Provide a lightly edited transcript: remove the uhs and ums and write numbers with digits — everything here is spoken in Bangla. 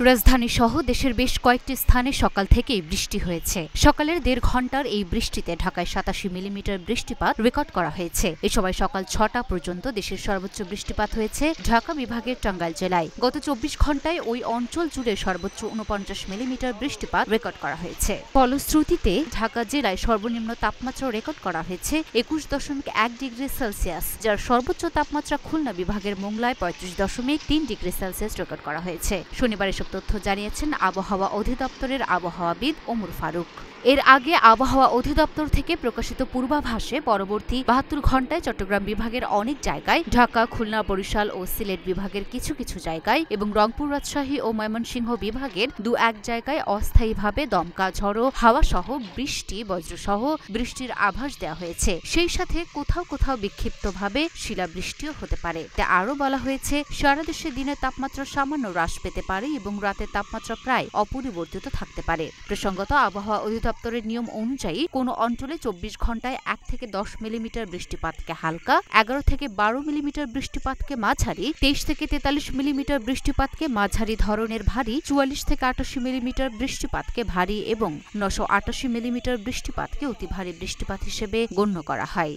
রাজধানী সহ দেশের বেশ কয়েকটি স্থানে সকাল থেকেই বৃষ্টি হয়েছে। সকালের ১.৫ ঘণ্টার এই বৃষ্টিতে ঢাকায় ৮৭ মিলিমিটার বৃষ্টিপাত রেকর্ড করা হয়েছে। এ সময় সকাল ৬টা পর্যন্ত দেশের সর্বোচ্চ বৃষ্টিপাত হয়েছে ঢাকা বিভাগের টাঙ্গাইল জেলায়। গত ২৪ ঘণ্টায় ওই অঞ্চল জুড়ে সর্বোচ্চ ৪৯ মিলিমিটার বৃষ্টিপাত রেকর্ড করা হয়েছে। ফলশ্রুতিতে ঢাকা জেলায় সর্বনিম্ন তাপমাত্রা রেকর্ড করা হয়েছে ২১.১ ডিগ্রি সেলসিয়াস, যার সর্বোচ্চ তাপমাত্রা খুলনা বিভাগের মোংলায় ৩৫.৩ ডিগ্রি সেলসিয়াস রেকর্ড করা হয়েছে। শনিবার এসব তথ্য জানিয়েছেন আবহাওয়া অধিদপ্তরের আবহাওয়াবিদ ওমর ফারুক। এর আগে আবহাওয়া অধিদপ্তর থেকে প্রকাশিত পূর্বাভাসে পরবর্তী ৭২ ঘণ্টায় চট্টগ্রাম বিভাগের অনেক জায়গায়, ঢাকা, খুলনা, বরিশাল ও সিলেট বিভাগের কিছু কিছু জায়গায় এবং রংপুর, রাজশাহী ও ময়মনসিংহ বিভাগের ২-১ জায়গায় অস্থায়ীভাবে দমকা ঝড়ো হাওয়া সহ বৃষ্টি, বজ্রসহ বৃষ্টির আভাস দেওয়া হয়েছে। সেই সাথে কোথাও কোথাও বিক্ষিপ্তভাবে শিলাবৃষ্টিও হতে পারে। তা আরও বলা হয়েছে, সারা দেশে দিনের তাপমাত্রা সামান্য হ্রাস পেতে পারে এবং রাতের তাপমাত্রা প্রায় অপরিবর্তিত থাকতে পারে। প্রসঙ্গত, আবহাওয়া অধিদপ্তরের নিয়ম অনুযায়ী কোনো অঞ্চলে ২৪ ঘণ্টায় ১ থেকে ১০ মিলিমিটার বৃষ্টিপাতকে হালকা, ১১ থেকে ১২ মিলিমিটার বৃষ্টিপাতকে মাঝারি, ২৩ থেকে ৪৩ মিলিমিটার বৃষ্টিপাতকে মাঝারি ধরনের ভারী, ৪৪ থেকে ৮৮ মিলিমিটার বৃষ্টিপাতকে ভারী এবং ৯৮৮ মিলিমিটার বৃষ্টিপাতকে অতি ভারী বৃষ্টিপাত হিসেবে গণ্য করা হয়।